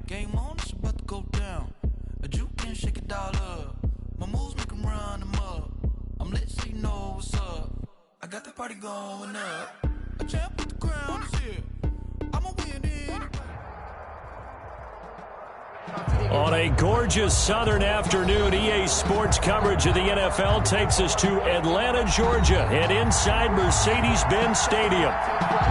Game on, it's about to go down. A juke and shake it all up. My moves make 'em run them up. I'm lit so you know what's up. I got the party going up. A champ with the crown is here. I'ma win it. On a gorgeous southern afternoon, EA Sports coverage of the NFL takes us to Atlanta, Georgia, and inside Mercedes-Benz Stadium.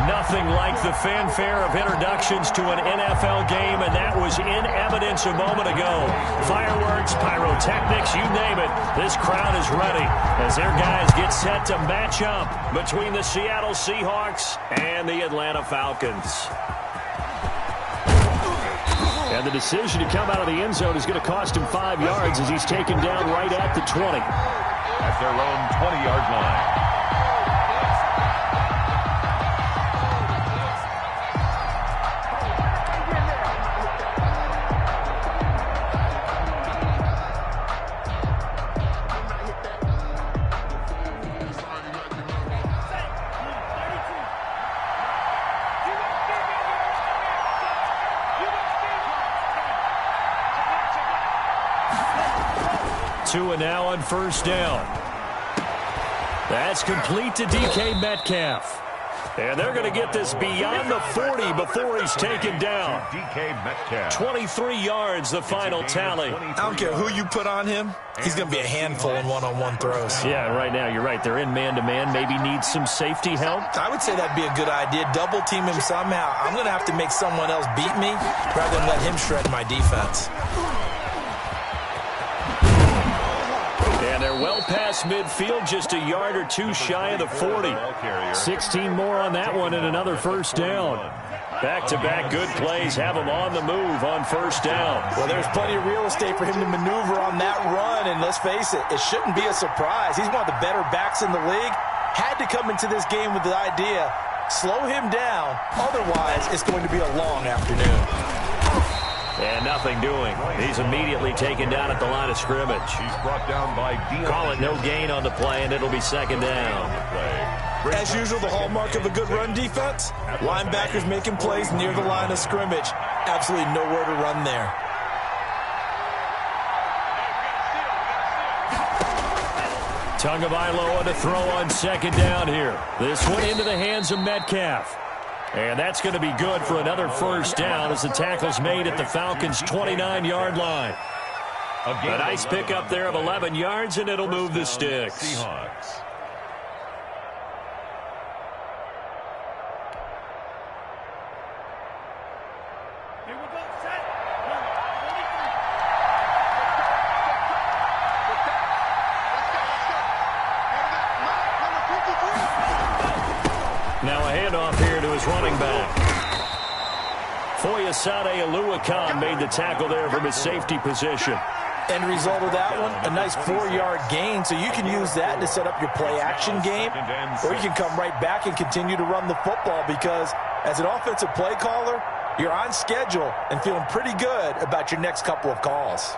Nothing like the fanfare of introductions to an NFL game, and that was in evidence a moment ago. Fireworks, pyrotechnics, you name it. This crowd is ready as their guys get set to match up between the Seattle Seahawks and the Atlanta Falcons. And the decision to come out of the end zone is going to cost him 5 yards as he's taken down right at the 20. At their own 20-yard line. 2 and now on first down. That's complete to DK Metcalf. And they're going to get this beyond the 40 before he's taken down. DK Metcalf. 23 yards, the final tally. I don't care who you put on him. He's going to be a handful in one-on-one throws. Yeah, right now, you're right. They're in man-to-man. Maybe need some safety help. I would say that'd be a good idea. Double team him somehow. I'm going to have to make someone else beat me rather than let him shred my defense. And they're well past midfield, just a yard or two shy of the 40. 16 more on that one and another first down. Back-to-back good plays have him on the move on first down. Well, there's plenty of real estate for him to maneuver on that run, and let's face it, it shouldn't be a surprise. He's one of the better backs in the league. Had to come into this game with the idea, slow him down, otherwise it's going to be a long afternoon. And nothing doing. He's immediately taken down at the line of scrimmage. He's brought down by Dion. Call it no gain on the play, and it'll be second down. As usual, the hallmark of a good run defense, linebackers making plays near the line of scrimmage. Absolutely nowhere to run there. Tagovailoa to throw on second down here. This one into the hands of Metcalf. And that's going to be good for another first down as the tackle's made at the Falcons' 29-yard line. A nice pickup there of 11 yards, and it'll move the sticks. Seahawks. Now a handoff here to his running back. Foyesade Oluwakan made the tackle there from his safety position. End result of that one, a nice 4-yard gain, so you can use that to set up your play-action game, or you can come right back and continue to run the football because as an offensive play caller, you're on schedule and feeling pretty good about your next couple of calls.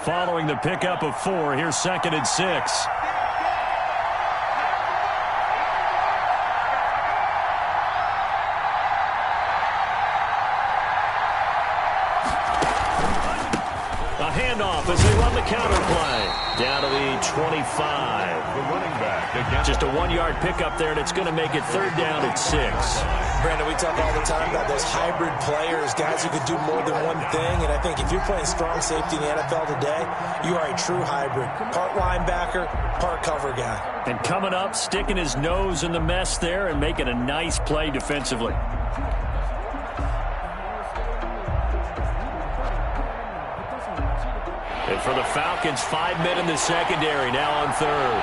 Following the pickup of 4, here's 2nd and 6. A handoff as they run the counter play. Down to the 25. The running back again. Just a 1-yard pickup there, and it's going to make it 3rd down at 6. Brandon, we talk all the time about those hybrid players, guys who could do more than one thing, and I think if you're playing strong safety in the NFL today, you are a true hybrid. Part linebacker, part cover guy. And coming up, sticking his nose in the mess there and making a nice play defensively. And for the Falcons, 5 men in the secondary, now on 3rd.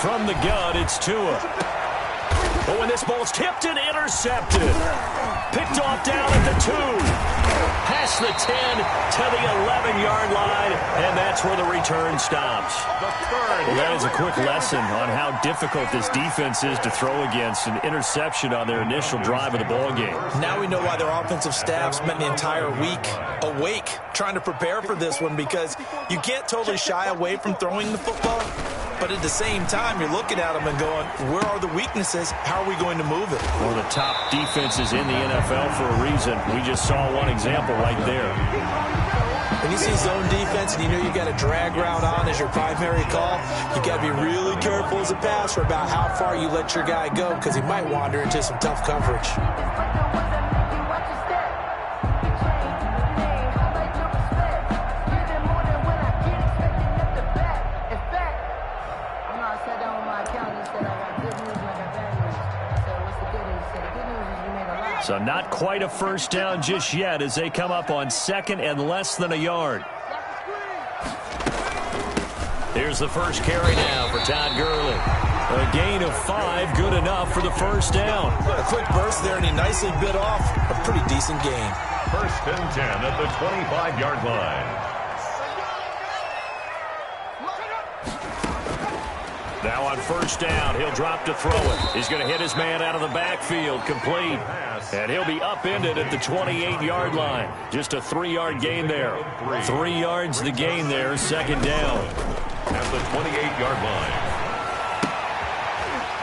From the gun, it's Tua. But when this ball's tipped and intercepted. Picked off down at the 2. Past the 10 to the 11-yard line, and that's where the return stops. Well, that is a quick lesson on how difficult this defense is to throw against an interception on their initial drive of the ballgame. Now we know why their offensive staff spent the entire week awake trying to prepare for this one, because you can't totally shy away from throwing the football, but at the same time, you're looking at them and going, where are the weaknesses? How are we going to move it? One of the top defenses in the NFL for a reason. We just saw one example right there. When you see zone defense and you know you got a drag route on as your primary call, you got to be really careful as a passer about how far you let your guy go, because he might wander into some tough coverage. So not quite a first down just yet as they come up on 2nd and less than a yard. Here's the first carry now for Todd Gurley. A gain of 5, good enough for the first down. A quick burst there, and he nicely bit off a pretty decent gain. 1st and 10 at the 25-yard line. Now on first down, he'll drop to throw it. He's going to hit his man out of the backfield, complete. And he'll be upended at the 28-yard line. Just a 3-yard gain there. 3 yards the gain there, 2nd down. At the 28-yard line.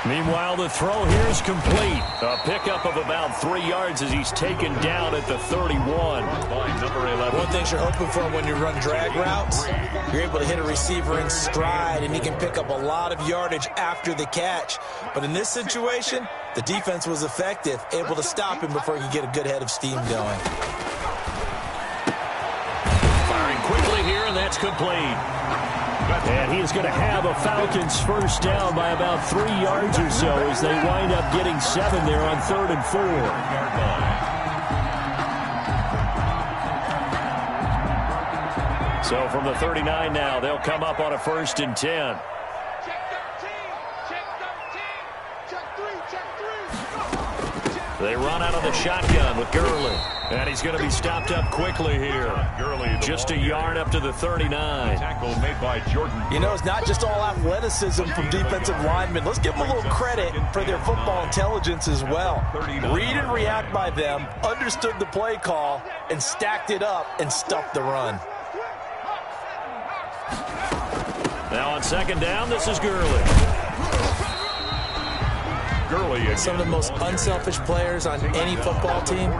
Meanwhile, the throw here is complete. A pickup of about 3 yards as he's taken down at the 31. By number 11. One thing you're hoping for when you run drag routes, you're able to hit a receiver in stride, and he can pick up a lot of yardage after the catch. But in this situation, the defense was effective, able to stop him before he could get a good head of steam going. Firing quickly here, and that's complete. And he's going to have a Falcons first down by about 3 yards or so as they wind up getting 7 there on 3rd and 4. So from the 39 now, they'll come up on a 1st and 10. They run out of the shotgun with Gurley. And he's going to be stopped up quickly here. Just a yard up to the 39. Tackle made by Jordan. You know, it's not just all athleticism from defensive linemen. Let's give them a little credit for their football intelligence as well. Read and react by them, understood the play call, and stacked it up and stuffed the run. Now on 2nd down, this is Gurley. Some of the most unselfish players on any football team,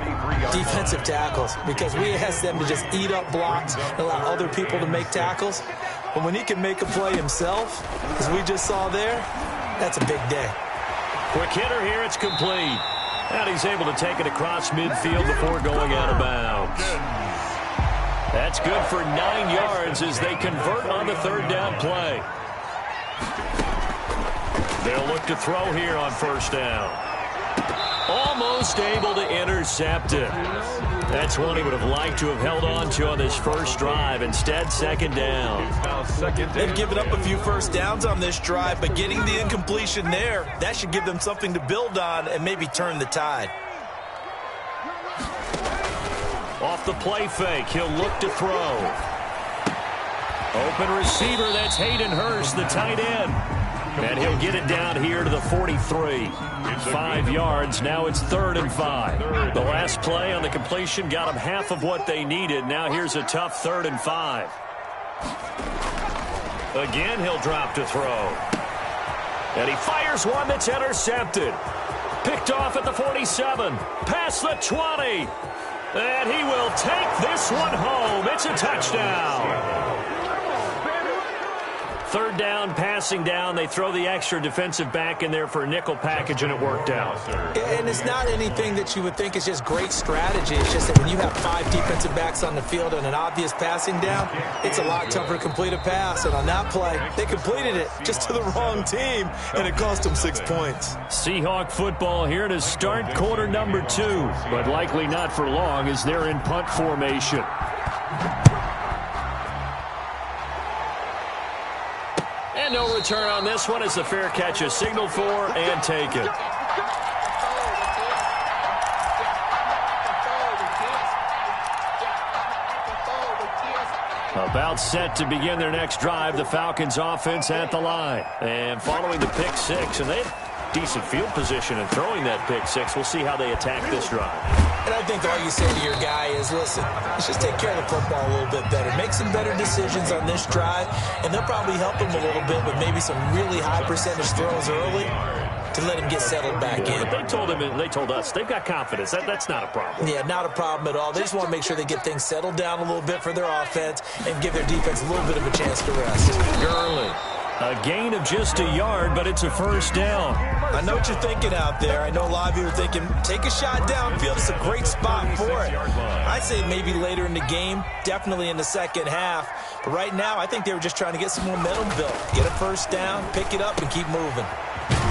defensive tackles, because we ask them to just eat up blocks and allow other people to make tackles. But when he can make a play himself, as we just saw there, that's a big day. Quick hitter here, it's complete. And he's able to take it across midfield before going out of bounds. That's good for 9 yards as they convert on the 3rd down play. They'll look to throw here on 1st down. Almost able to intercept it. That's one he would have liked to have held on to on this first drive. Instead, 2nd down. They've given up a few first downs on this drive, but getting the incompletion there, that should give them something to build on and maybe turn the tide. Off the play fake, he'll look to throw. Open receiver, that's Hayden Hurst, the tight end. And he'll get it down here to the 43. 5 yards. Now it's 3rd and 5. The last play on the completion got them half of what they needed. Now here's a tough 3rd and 5. Again, he'll drop to throw. And he fires one that's intercepted. Picked off at the 47. Past the 20. And he will take this one home. It's a touchdown. 3rd down, passing down. They throw the extra defensive back in there for a nickel package, and it worked out. And it's not anything that you would think is just great strategy. It's just that when you have 5 defensive backs on the field and an obvious passing down, it's a lot tougher to complete a pass. And on that play, they completed it just to the wrong team, and it cost them 6 points. Seahawk football here to start quarter number 2, but likely not for long as they're in punt formation. And no return on this one as the fair catch is signaled for and taken. About set to begin their next drive, the Falcons offense at the line. And following the pick six, and they have decent field position in throwing that pick six. We'll see how they attack this drive. And I think all you say to your guy is, listen, let's just take care of the football a little bit better. Make some better decisions on this drive, and they'll probably help him a little bit with maybe some really high percentage throws early to let him get settled back in. But they told us they've got confidence. That's not a problem. Yeah, not a problem at all. They just want to make sure they get things settled down a little bit for their offense and give their defense a little bit of a chance to rest. Gurley. A gain of just a yard, but it's a first down. I know what you're thinking out there. I know a lot of you are thinking, take a shot downfield. It's a great spot for it. I say maybe later in the game, definitely in the second half. But right now, I think they were just trying to get some momentum built. Get a first down, pick it up, and keep moving.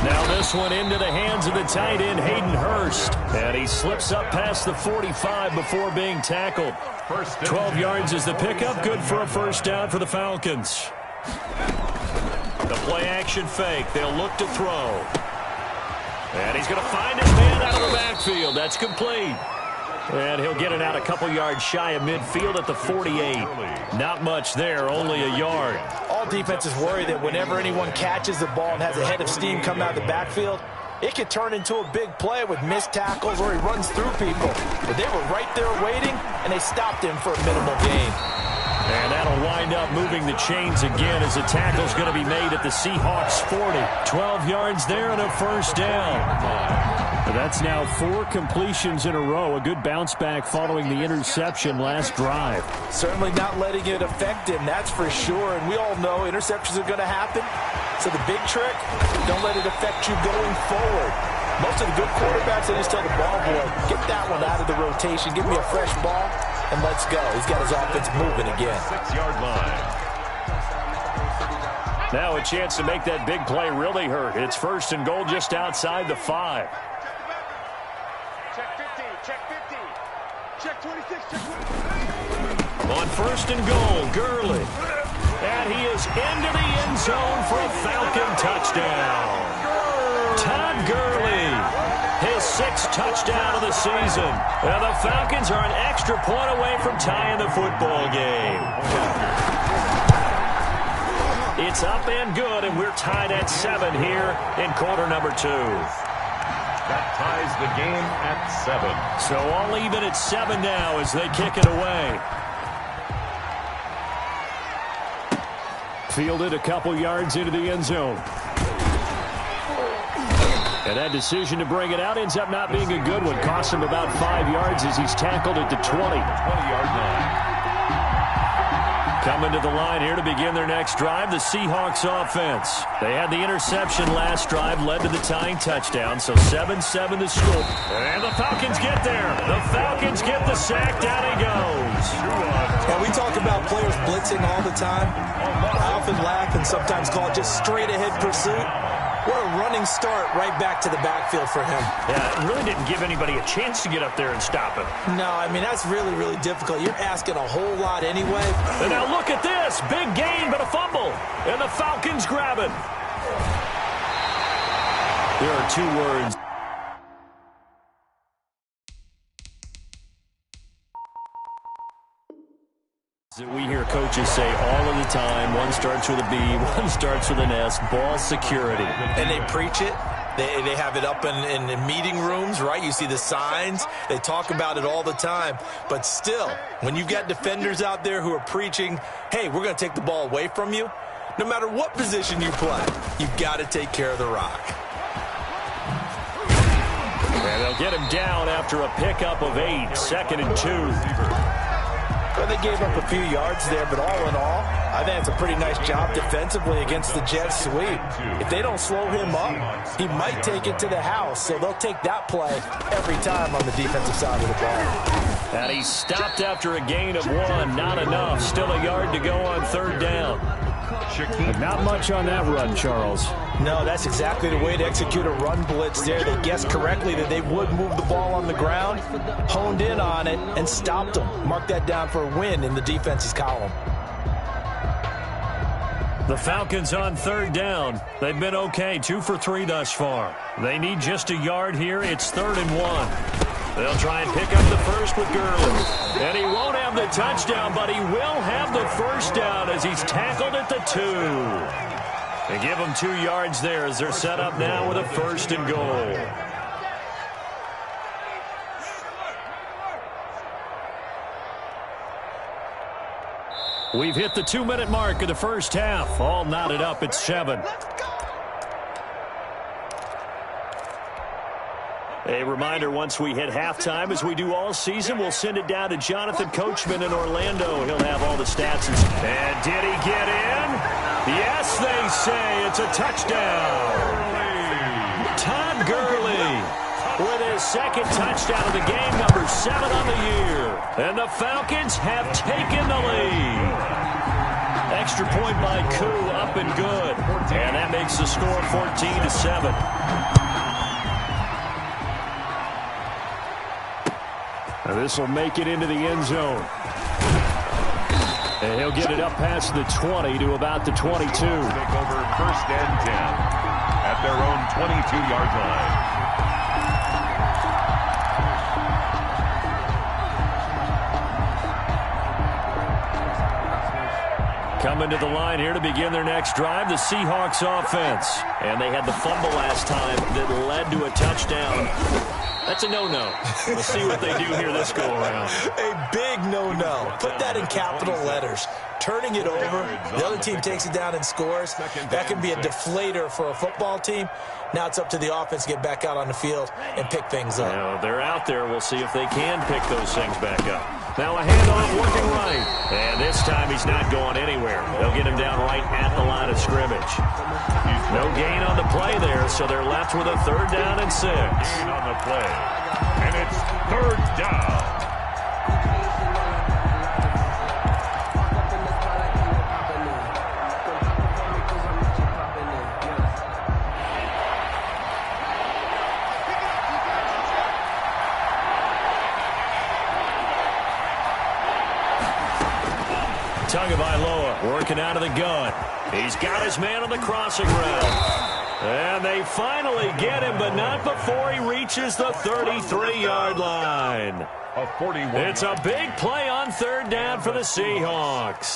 Now this one into the hands of the tight end, Hayden Hurst. And he slips up past the 45 before being tackled. 12 yards is the pickup. Good for a first down for the Falcons. The play-action fake. They'll look to throw. And he's going to find his man out of the backfield. That's complete. And he'll get it out a couple yards shy of midfield at the 48. Not much there, only a yard. All defenses worry that whenever anyone catches the ball and has a head of steam coming out of the backfield, it could turn into a big play with missed tackles or he runs through people. But they were right there waiting, and they stopped him for a minimal gain. And that'll wind up moving the chains again as the tackle's going to be made at the Seahawks 40. 12 yards there and a first down. That's now 4 completions in a row. A good bounce back following the interception last drive. Certainly not letting it affect him, that's for sure. And we all know interceptions are going to happen. So the big trick, don't let it affect you going forward. Most of the good quarterbacks, they just tell the ball boy, get that one out of the rotation, give me a fresh ball, and let's go. He's got his offense moving again. 6-yard line. Now a chance to make that big play really hurt. It's first and goal just outside the 5. Check 50, check 50, check 26, check 26. On first and goal, Gurley. And he is into the end zone for a Falcon touchdown. Todd Gurley, his 6th touchdown of the season. And the Falcons are an extra point away from tying the football game. It's up and good, and we're tied at 7 here in quarter number 2. That ties the game at 7. So all even at 7 now as they kick it away. Fielded a couple yards into the end zone. And that decision to bring it out ends up not being a good one. Cost him about 5 yards as he's tackled at the 20. 20-yard line. Coming to the line here to begin their next drive, the Seahawks offense. They had the interception last drive, led to the tying touchdown, so 7-7 the score. And the Falcons get there. The Falcons get the sack. Down he goes. And we talk about players blitzing all the time. I often laugh and sometimes call it just straight-ahead pursuit. What a running start right back to the backfield for him. Yeah, it really didn't give anybody a chance to get up there and stop him. No, I mean, that's really, really difficult. You're asking a whole lot anyway. And now look at this. Big gain, but a fumble. And the Falcons grab it. There are 2 words that we hear coaches say all of the time. One starts with a B, one starts with an S. Ball security. And they preach it. They have it up in meeting rooms, right? You see the signs. They talk about it all the time. But still, when you've got defenders out there who are preaching, hey, we're going to take the ball away from you, no matter what position you play, you've got to take care of the rock. And they'll get him down after a pickup of 8. 2nd and 2. Well, they gave up a few yards there, but all in all, I think it's a pretty nice job defensively against the Jets sweep. If they don't slow him up, he might take it to the house, so they'll take that play every time on the defensive side of the ball. And he stopped after a gain of 1. Not enough. Still a yard to go on 3rd down. Not much on that run, Charles. No, that's exactly the way to execute a run blitz there. They guessed correctly that they would move the ball on the ground, honed in on it, and stopped them. Mark that down for a win in the defense's column. The Falcons on 3rd down. They've been okay, 2 for 3 thus far. They need just a yard here. It's 3rd and 1. They'll try and pick up the first with Gurley. And he won't have the touchdown, but he will have the first down as he's tackled at the 2. They give him 2 yards there as they're set up now with a 1st and goal. We've hit the 2-minute mark of the first half. All knotted up at 7. A reminder, once we hit halftime, as we do all season, we'll send it down to Jonathan Coachman in Orlando. He'll have all the stats. And did he get in? Yes, they say it's a touchdown. Todd Gurley with his 2nd touchdown of the game, number 7 on the year. And the Falcons have taken the lead. Extra point by Koo, up and good. And that makes the score 14-7. This will make it into the end zone. And he'll get it up past the 20 to about the 22. Take over 1st and 10 at their own 22-yard line. Coming to the line here to begin their next drive, the Seahawks offense. And they had the fumble last time that led to a touchdown. That's a no-no. We'll see what they do here this go-around. A big no-no. Put that in capital letters. Turning it over, the other team takes it down and scores. That can be a deflator for a football team. Now it's up to the offense to get back out on the field and pick things up. Now, they're out there. We'll see if they can pick those things back up. Now a handoff working right. And this time he's not going anywhere. They'll get him down right at the line of scrimmage. No gain on the play there, so they're left with a 3rd down and 6. Gain on the play. And it's 3rd down. Tagovailoa working out of the gun. He's got his man on the crossing route. And they finally get him, but not before he reaches the 33-yard line. It's a big play on 3rd down for the Seahawks.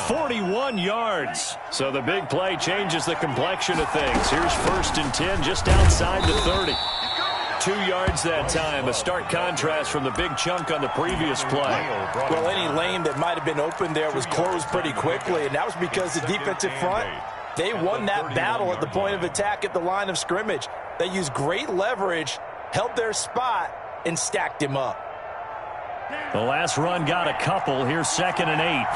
41 yards. So the big play changes the complexion of things. Here's 1st and 10 just outside the 30. 2 yards that time, a stark contrast from the big chunk on the previous play. Well, any lane that might have been open there was closed pretty quickly, and that was because the defensive front, they won that battle at the point of attack at the line of scrimmage. They used great leverage, held their spot, and stacked him up. The last run got a couple. Here's 2nd and 8.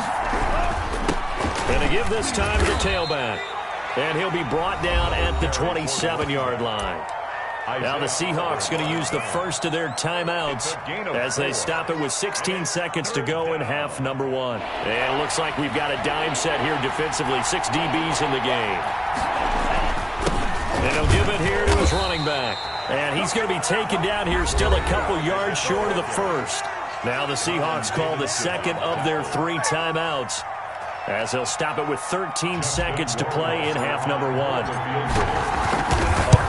And to give this time to the tailback. And he'll be brought down at the 27-yard line. Now the Seahawks going to use the first of their timeouts as they stop it with 16 seconds to go in half number 1. And it looks like we've got a dime set here defensively. 6 DBs in the game. And he'll give it here to his running back. And he's going to be taken down here still a couple yards short of the first. Now the Seahawks call the 2nd of their 3 timeouts as they'll stop it with 13 seconds to play in half number 1.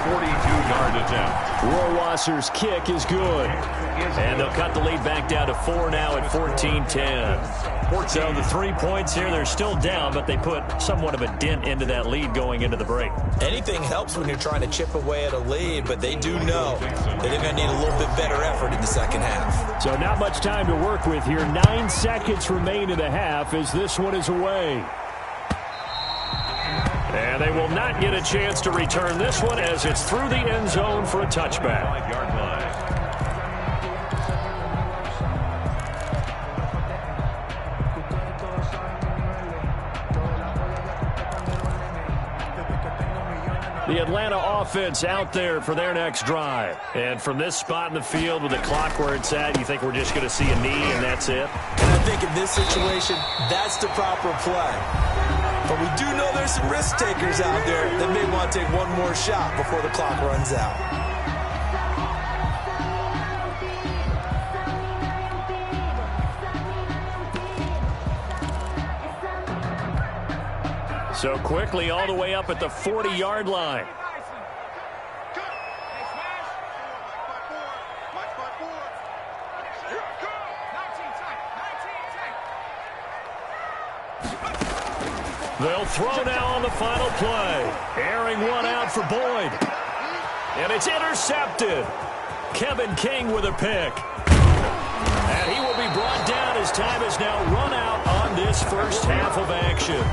42-yard attempt. Rohrwasser's kick is good. And they'll cut the lead back down to 4 now at 14-10. So the 3 points here, they're still down, but they put somewhat of a dent into that lead going into the break. Anything helps when you're trying to chip away at a lead, but they do know that they're going to need a little bit better effort in the second half. So not much time to work with here. 9 seconds remain in the half as this one is away. And they will not get a chance to return this one as it's through the end zone for a touchback. 5-yard line. The Atlanta offense out there for their next drive. And from this spot in the field with the clock where it's at, you think we're just going to see a knee and that's it? And I think in this situation, that's the proper play. But we do know there's some risk takers out there that may want to take one more shot before the clock runs out. So quickly all the way up at the 40-yard line. They'll throw now on the final play. Airing one out for Boyd. And it's intercepted. Kevin King with a pick. And he will be brought down as time is now run out on this first half of action.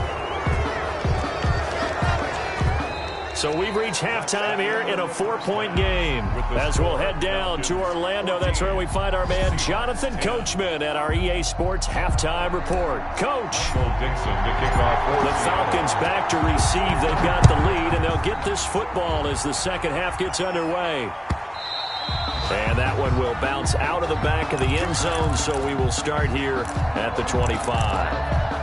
So we've reached halftime here in a 4-point game. As we'll head down to Orlando, that's where we find our man Jonathan Coachman at our EA Sports Halftime Report. Coach, the Falcons back to receive. They've got the lead, and they'll get this football as the second half gets underway. And that one will bounce out of the back of the end zone, so we will start here at the 25.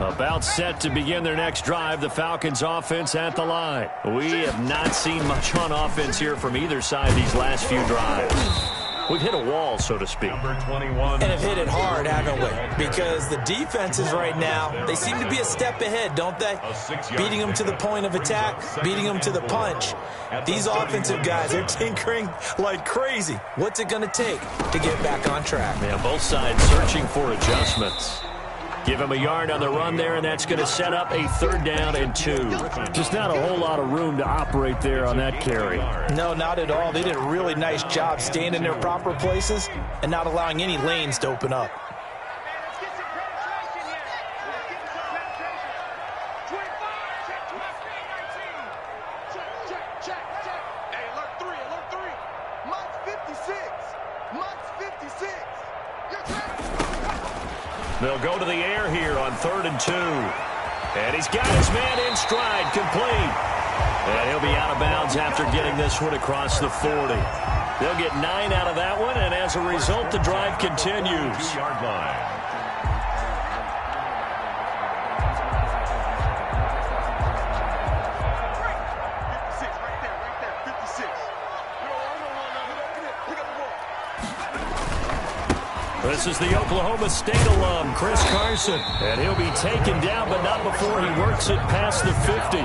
About set to begin their next drive, the Falcons offense at the line. We have not seen much on offense here from either side these last few drives. We've hit a wall, so to speak. Number 21. And have hit it hard, haven't we? Because the defenses right now, they seem to be a step ahead, don't they? Beating them to the point of attack, beating them to the punch. These offensive guys, they're tinkering like crazy. What's it going to take to get back on track? Yeah, both sides searching for adjustments. Give him a yard on the run there, and that's going to set up a 3rd down and 2. Just not a whole lot of room to operate there on that carry. No, not at all. They did a really nice job staying in their proper places and not allowing any lanes to open up. They'll go to the air here on 3rd and 2. And he's got his man in stride, complete. And he'll be out of bounds after getting this one across the 40. They'll get 9 out of that one, and as a result, the drive continues. 2-yard line. This is the Oklahoma State alum, Chris Carson. And he'll be taken down, but not before he works it past the 50.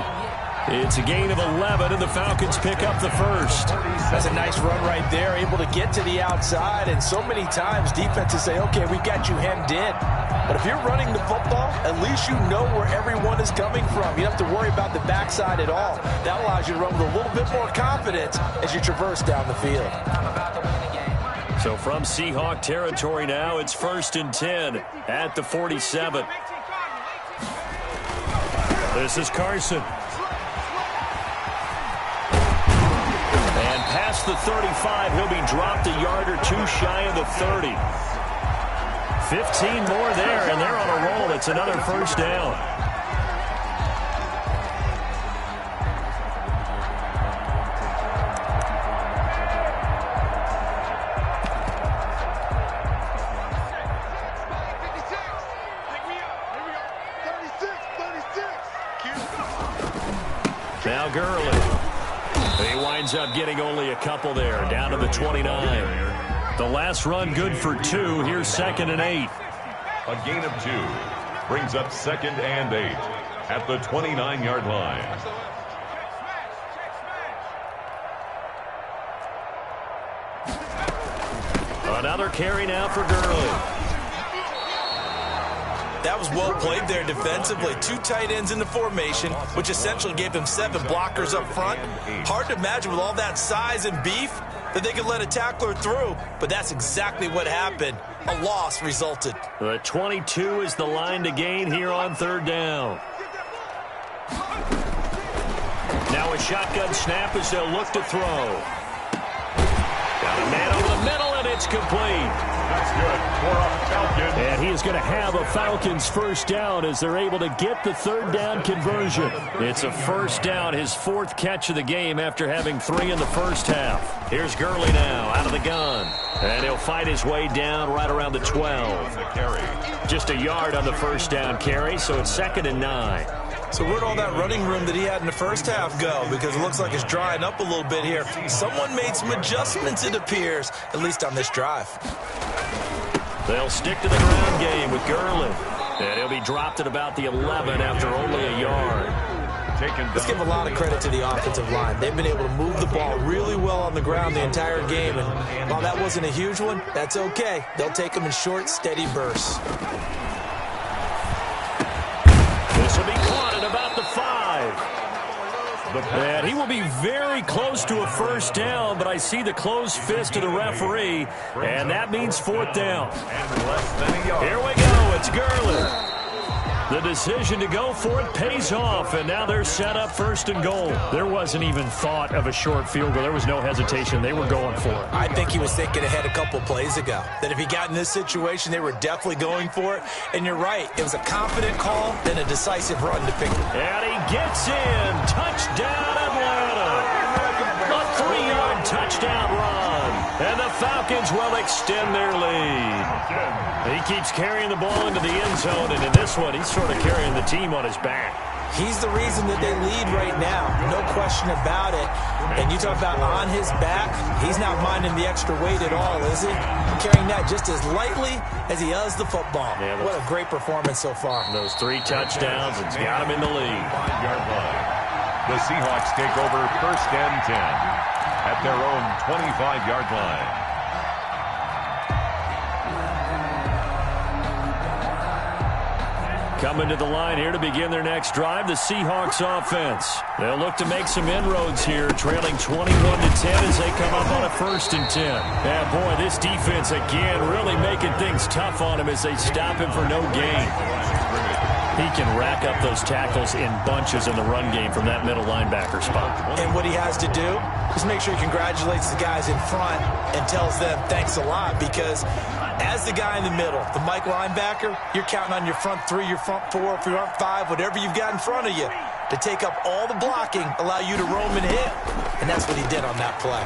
It's a gain of 11, and the Falcons pick up the first. That's a nice run right there, able to get to the outside. And so many times defenses say, okay, we've got you hemmed in. But if you're running the football, at least you know where everyone is coming from. You don't have to worry about the backside at all. That allows you to run with a little bit more confidence as you traverse down the field. So from Seahawk territory now, it's 1st and 10 at the 47. This is Carson. And past the 35, he'll be dropped a yard or 2 shy of the 30. 15 more there, and they're on a roll. It's another 1st down. Now Gurley. He winds up getting only a couple there, down to the 29. The last run good for 2. Here's 2nd and 8. A gain of 2 brings up 2nd and 8 at the 29-yard line. Another carry now for Gurley. That was well played there defensively. 2 tight ends in the formation, which essentially gave him 7 blockers up front. Hard to imagine with all that size and beef that they could let a tackler through, but that's exactly what happened. A loss resulted. The 22 is the line to gain here on 3rd down. Now a shotgun snap as they'll look to throw. Got a man over the middle, and it's complete. That's good for a Falcon. And he is going to have a Falcons 1st down as they're able to get the 3rd down conversion. It's a 1st down, his 4th catch of the game after having 3 in the first half. Here's Gurley now out of the gun. And he'll fight his way down right around the 12. Just a yard on the 1st down carry, so it's 2nd and 9. So where'd all that running room that he had in the first half go? Because it looks like it's drying up a little bit here. Someone made some adjustments, it appears, at least on this drive. They'll stick to the ground game with Gurley. And he'll be dropped at about the 11 after only a yard. Let's give a lot of credit to the offensive line. They've been able to move the ball really well on the ground the entire game, and while that wasn't a huge one, that's okay. They'll take them in short, steady bursts. This will be caught at about the 5. And he will be very close to a first down, but I see the closed fist of the referee, and that means 4th down. Here we go. It's Gurley. The decision to go for it pays off, and now they're set up 1st and goal. There wasn't even thought of a short field goal. There was no hesitation. They were going for it. I think he was thinking ahead a couple plays ago, that if he got in this situation, they were definitely going for it. And you're right. It was a confident call, then a decisive run to pick. And he gets in. Touchdown, Atlanta. A 3-yard touchdown run. And the Falcons will extend their lead. He keeps carrying the ball into the end zone, and in this one, he's sort of carrying the team on his back. He's the reason that they lead right now. No question about it. And you talk about on his back, he's not minding the extra weight at all, is he? Carrying that just as lightly as he does the football. Yeah, what a great performance so far. Those 3 touchdowns, it's got him in the lead. 5-yard line. The Seahawks take over 1st and 10 at their own 25-yard line. Coming to the line here to begin their next drive, the Seahawks offense. They'll look to make some inroads here, trailing 21-10 as they come up on a 1st and 10. Yeah, boy, this defense again really making things tough on him as they stop him for no gain. He can rack up those tackles in bunches in the run game from that middle linebacker spot. And what he has to do is make sure he congratulates the guys in front and tells them thanks a lot, because as the guy in the middle, the Mike linebacker, you're counting on your front 3, your front 4, your front 5, whatever you've got in front of you to take up all the blocking, allow you to roam and hit. And that's what he did on that play.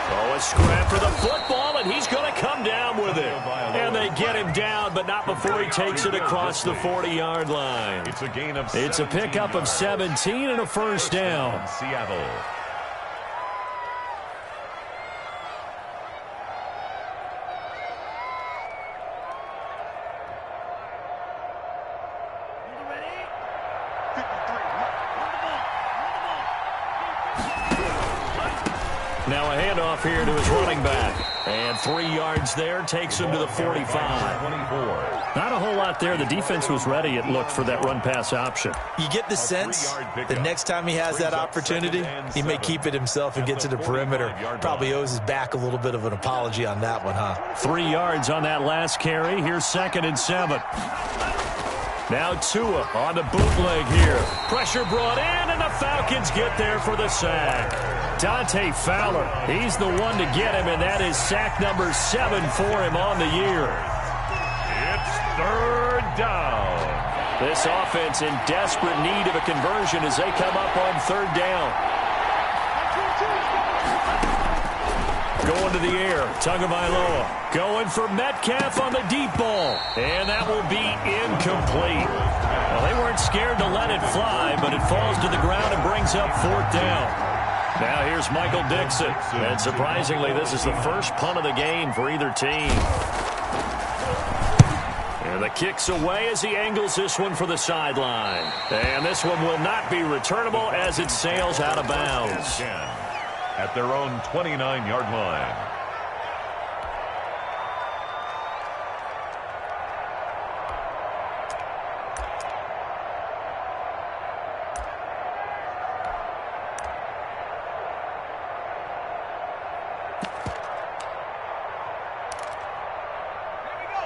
Oh, a scrap for the football, and he's going to come down with it. And they get him down, but not before he takes it across the 40-yard line. It's a gain of It's a pickup of 17 and a 1st down. Seattle. Now a handoff here to his running back. And 3 yards there takes him to the 45. Not a whole lot there. The defense was ready, it looked, for that run-pass option. You get the sense that next time he has that opportunity, he may keep it himself and get to the perimeter. Probably owes his back a little bit of an apology on that one, huh? 3 yards on that last carry. Here's 2nd and 7. Now Tua on the bootleg here. Pressure brought in, and the Falcons get there for the sack. Dante Fowler, he's the one to get him, and that is sack number 7 for him on the year. It's 3rd down. This offense in desperate need of a conversion as they come up on 3rd down. Going to the air, Tagovailoa going for Metcalf on the deep ball, and that will be incomplete. Well, they weren't scared to let it fly, but it falls to the ground and brings up 4th down. Now here's Michael Dixon, and surprisingly, this is the first punt of the game for either team. And the kick's away as he angles this one for the sideline. And this one will not be returnable as it sails out of bounds. At their own 29-yard line.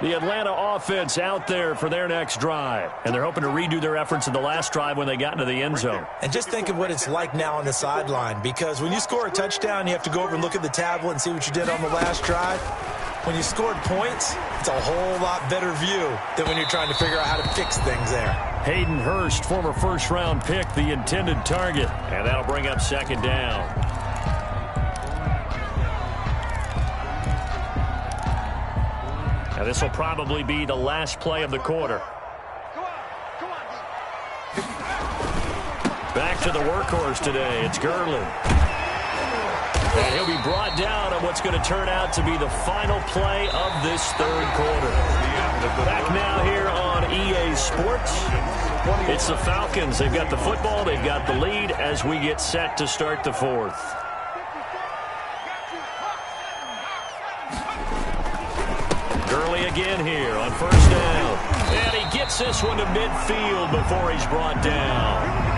The Atlanta offense out there for their next drive. And they're hoping to redo their efforts in the last drive when they got into the end zone. And just think of what it's like now on the sideline, because when you score a touchdown, you have to go over and look at the tablet and see what you did on the last drive. When you scored points, it's a whole lot better view than when you're trying to figure out how to fix things there. Hayden Hurst, former first-round pick, the intended target. And that'll bring up 2nd down. Now this will probably be the last play of the quarter. Back to the workhorse today. It's Gurley. And he'll be brought down on what's going to turn out to be the final play of this 3rd quarter. Back now here on EA Sports. It's the Falcons. They've got the football. They've got the lead as we get set to start the fourth. Gurley again here on first down. And he gets this one to midfield before he's brought down.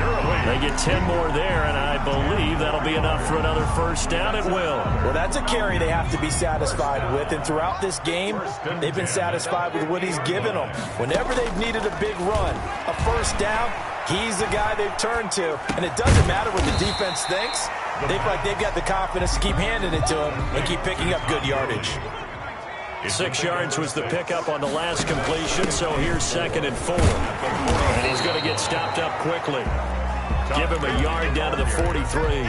They get 10 more there, and I believe that'll be enough for another first down. It will. Well, that's a carry they have to be satisfied with, and throughout this game, they've been satisfied with what he's given them. Whenever they've needed a big run, a first down, he's the guy they've turned to. And it doesn't matter what the defense thinks. They feel like they've got the confidence to keep handing it to him and keep picking up good yardage. 6 yards was the pickup on the last completion, so here's 2nd and 4. And he's going to get stopped up quickly. Give him a yard down to the 43.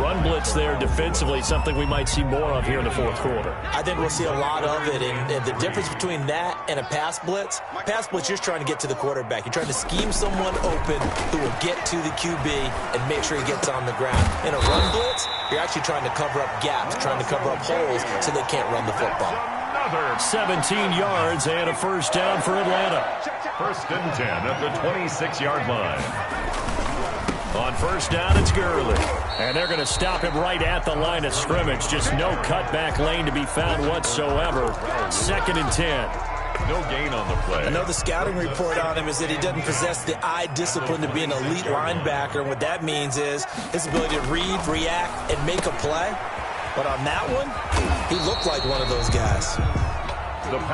Run blitz there defensively, something we might see more of here in the fourth quarter. I think we'll see a lot of it, and the difference between that and a pass blitz, you're just trying to get to the quarterback. You're trying to scheme someone open who will get to the QB and make sure he gets on the ground. In a run blitz, you're actually trying to cover up gaps, trying to cover up holes so they can't run the football. 17 yards and a first down for Atlanta. 1st and 10 at the 26-yard line. On first down, it's Gurley. And they're going to stop him right at the line of scrimmage. Just no cutback lane to be found whatsoever. 2nd and 10. No gain on the play. I know the scouting report on him is that he doesn't possess the eye discipline to be an elite linebacker. And what that means is his ability to read, react, and make a play. But on that one, he looked like one of those guys.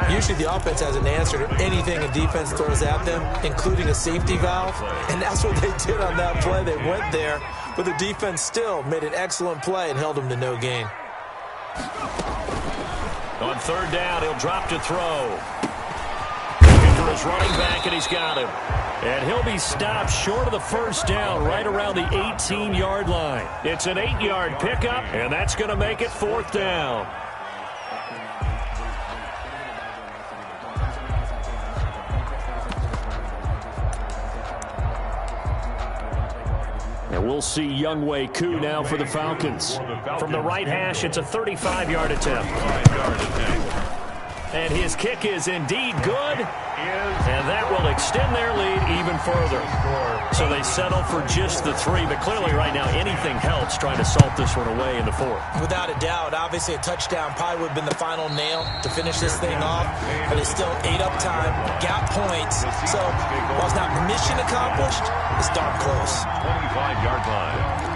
Usually the offense has an answer to anything a defense throws at them, including a safety valve. And that's what they did on that play. They went there, but the defense still made an excellent play and held them to no gain. On 3rd down, he'll drop to throw. Looking for his running back, and he's got him. And he'll be stopped short of the first down, right around the 18-yard line. It's an 8-yard pickup, and that's going to make it 4th down. And we'll see Younghoe Koo now for the Falcons. From the right hash, it's a 35-yard attempt. And his kick is indeed good. And that will extend their lead even further. So they settle for just the 3. But clearly right now anything helps trying to salt this one away in the 4th. Without a doubt. Obviously a touchdown probably would have been the final nail to finish this thing off. But it's still ate up time. Got points. So while it's not mission accomplished, it's darn close. 25-yard line.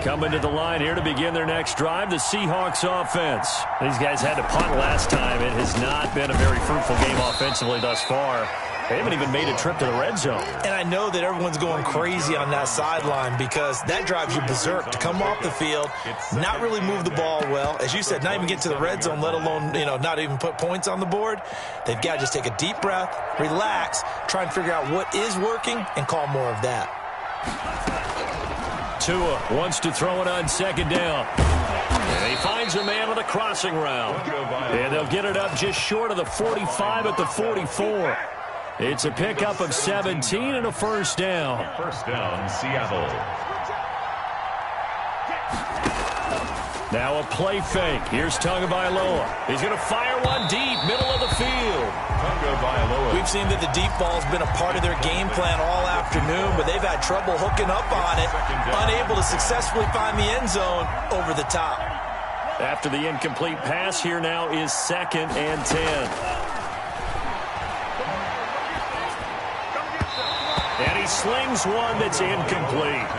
Coming to the line here to begin their next drive, the Seahawks offense. These guys had to punt last time. It has not been a very fruitful game offensively thus far. They haven't even made a trip to the red zone. And I know that everyone's going crazy on that sideline because that drives you berserk to come off the field, not really move the ball well. As you said, not even get to the red zone, let alone, not even put points on the board. They've got to just take a deep breath, relax, try and figure out what is working and call more of that. Tua wants to throw it on 2nd down. And he finds a man on a crossing route. And they'll get it up just short of the 45 at the 44. It's a pickup of 17 and a first down. First down, Seattle. Now a play fake. Here's Tagovailoa. He's going to fire one deep, middle of the field. We've seen that the deep ball's been a part of their game plan all afternoon, but they've had trouble hooking up on it, unable to successfully find the end zone over the top. After the incomplete pass, here now is 2nd and 10. And he slings one that's incomplete.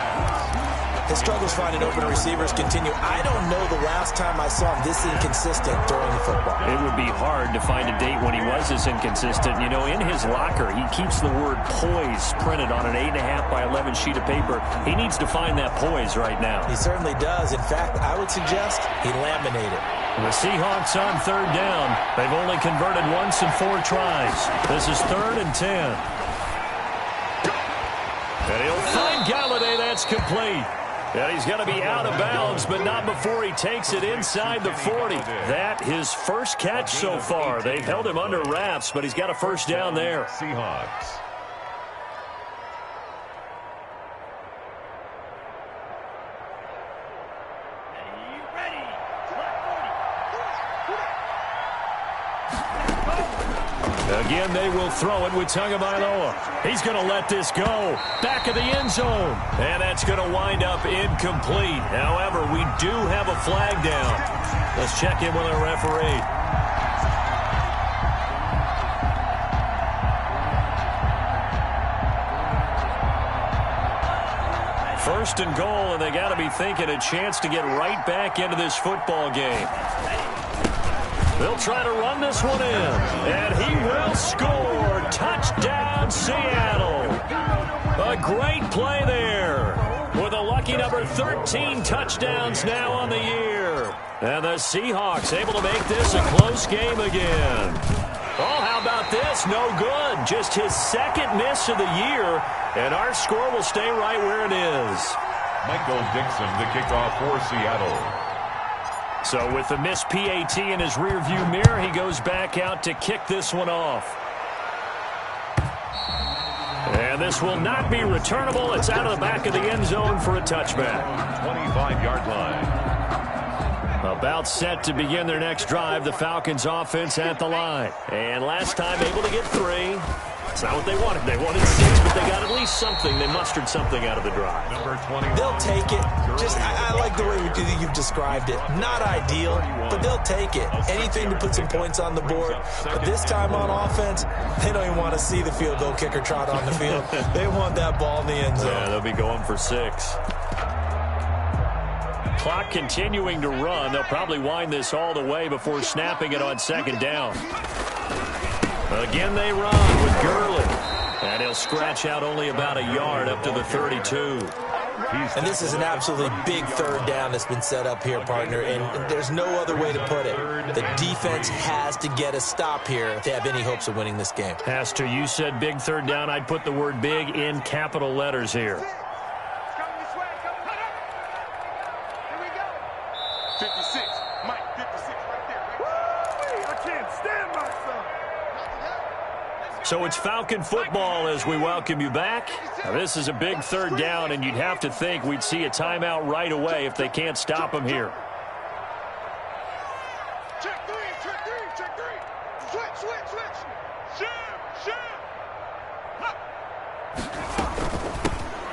His struggles finding open receivers continue. I don't know the last time I saw him this inconsistent throwing the football. It would be hard to find a date when he was this inconsistent. In his locker, he keeps the word poise printed on an 8.5 by 11 sheet of paper. He needs to find that poise right now. He certainly does. In fact, I would suggest he laminated. The Seahawks on 3rd down. They've only converted once in 4 tries. This is 3rd and 10. And he'll find Galladay. That's complete. And he's going to be out of bounds, but not before he takes it inside the 40. That his first catch so far. They've held him under wraps, but he's got a first down there. Seahawks. Again, they will throw it with Tagovailoa. He's going to let this go. Back of the end zone. And that's going to wind up incomplete. However, we do have a flag down. Let's check in with our referee. First and goal, and they got to be thinking a chance to get right back into this football game. They'll try to run this one in, and he will score. Touchdown, Seattle. A great play there with a lucky number 13 touchdowns now on the year. And the Seahawks able to make this a close game again. Oh, how about this? No good. Just his second miss of the year, and our score will stay right where it is. Michael Dixon, the kickoff for Seattle. So with the missed PAT in his rearview mirror, he goes back out to kick this one off. And this will not be returnable. It's out of the back of the end zone for a touchback. 25-yard line. About set to begin their next drive, the Falcons offense at the line. And last time able to get 3. It's not what they wanted. They wanted 6, but they got at least something. They mustered something out of the drive. Number 21. They'll take it. I like the way you've described it. Not ideal, but they'll take it. Anything to put some points on the board. But this time on offense, they don't even want to see the field goal kicker trot on the field. They want that ball in the end zone. Yeah, they'll be going for 6. Clock continuing to run. They'll probably wind this all the way before snapping it on second down. Again, they run with Gurley. And he'll scratch out only about a yard up to the 32. And this is an absolutely big third down that's been set up here, partner, and there's no other way to put it. The defense has to get a stop here if they have any hopes of winning this game. Has to. You said big third down. I'd put the word big in capital letters here. It's coming this way. Here we go. 56. Mike, 56 right there. Woo-wee, I can't stand myself. So it's Falcon football as we welcome you back. Now, this is a big third down, and you'd have to think we'd see a timeout right away if they can't stop them here. Check 3, check 3, check 3. Switch. Shim.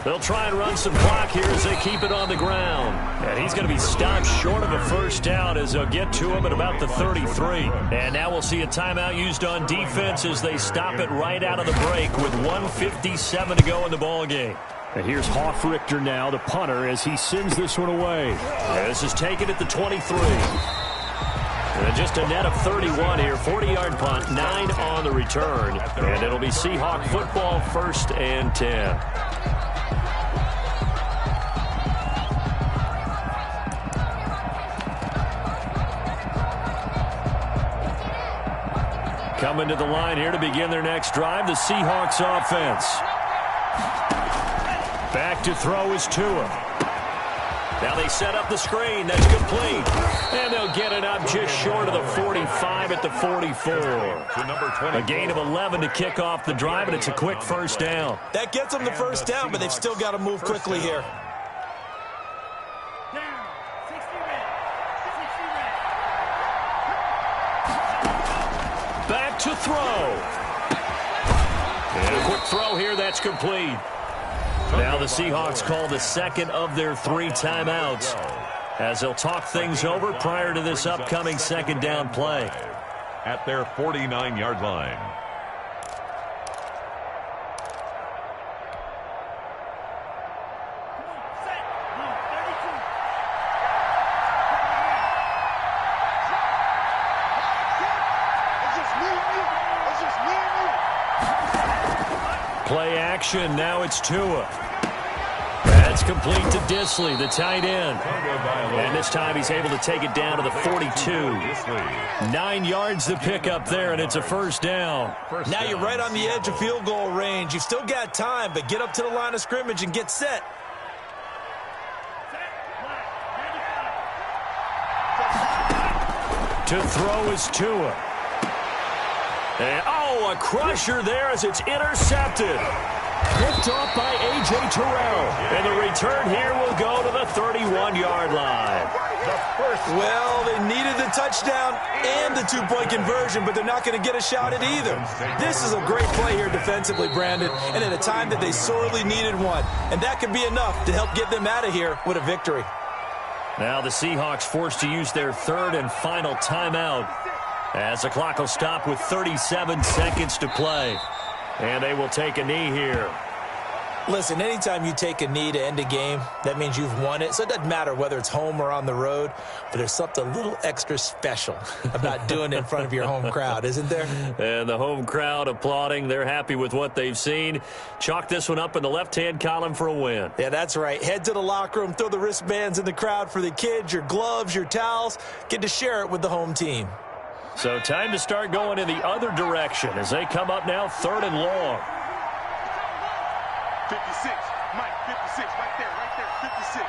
They'll try and run some clock here as they keep it on the ground. And he's going to be stopped short of a first down as they'll get to him at about the 33. And now we'll see a timeout used on defense as they stop it right out of the break with 1:57 to go in the ballgame. And here's Hoffrichter now, the punter, as he sends this one away. And this is taken at the 23. And just a net of 31 here, 40-yard punt, 9 on the return. And it'll be Seahawk football, 1st and 10. Coming to the line here to begin their next drive, the Seahawks offense. Back to throw is Tua. Now they set up the screen. That's complete. And they'll get it up just short of the 45 at the 44. A gain of 11 to kick off the drive, and it's a quick first down. That gets them the first down, but they've still got to move quickly here. Back to throw. And a quick throw here. That's complete. Now the Seahawks call the second of their 3 timeouts as they'll talk things over prior to this upcoming second down play. At their 49-yard line. Play action. Now it's Tua. That's complete to Disley, the tight end. And this time he's able to take it down to the 42. 9 yards to pick up there, and it's a first down. Now you're right on the edge of field goal range. You've still got time, but get up to the line of scrimmage and get set. To throw is Tua. And, a crusher there as it's intercepted. Picked off by A.J. Terrell. And the return here will go to the 31-yard line. the first. Well, they needed the touchdown and the two-point conversion, but they're not going to get a shot at either. This is a great play here defensively, Brandon, and at a time that they sorely needed one. And that could be enough to help get them out of here with a victory. Now the Seahawks forced to use their third and final timeout as the clock will stop with 37 seconds to play. And they will take a knee here. Listen, anytime you take a knee to end a game, that means you've won it. So it doesn't matter whether it's home or on the road, but there's something a little extra special about doing it in front of your home crowd, isn't there? And the home crowd applauding. They're happy with what they've seen. Chalk this one up in the left-hand column for a win. Yeah, that's right. Head to the locker room, throw the wristbands in the crowd for the kids, your gloves, your towels. Get to share it with the home team. So time to start going in the other direction as they come up now 3rd and long. 56, Mike, 56, right there, 56.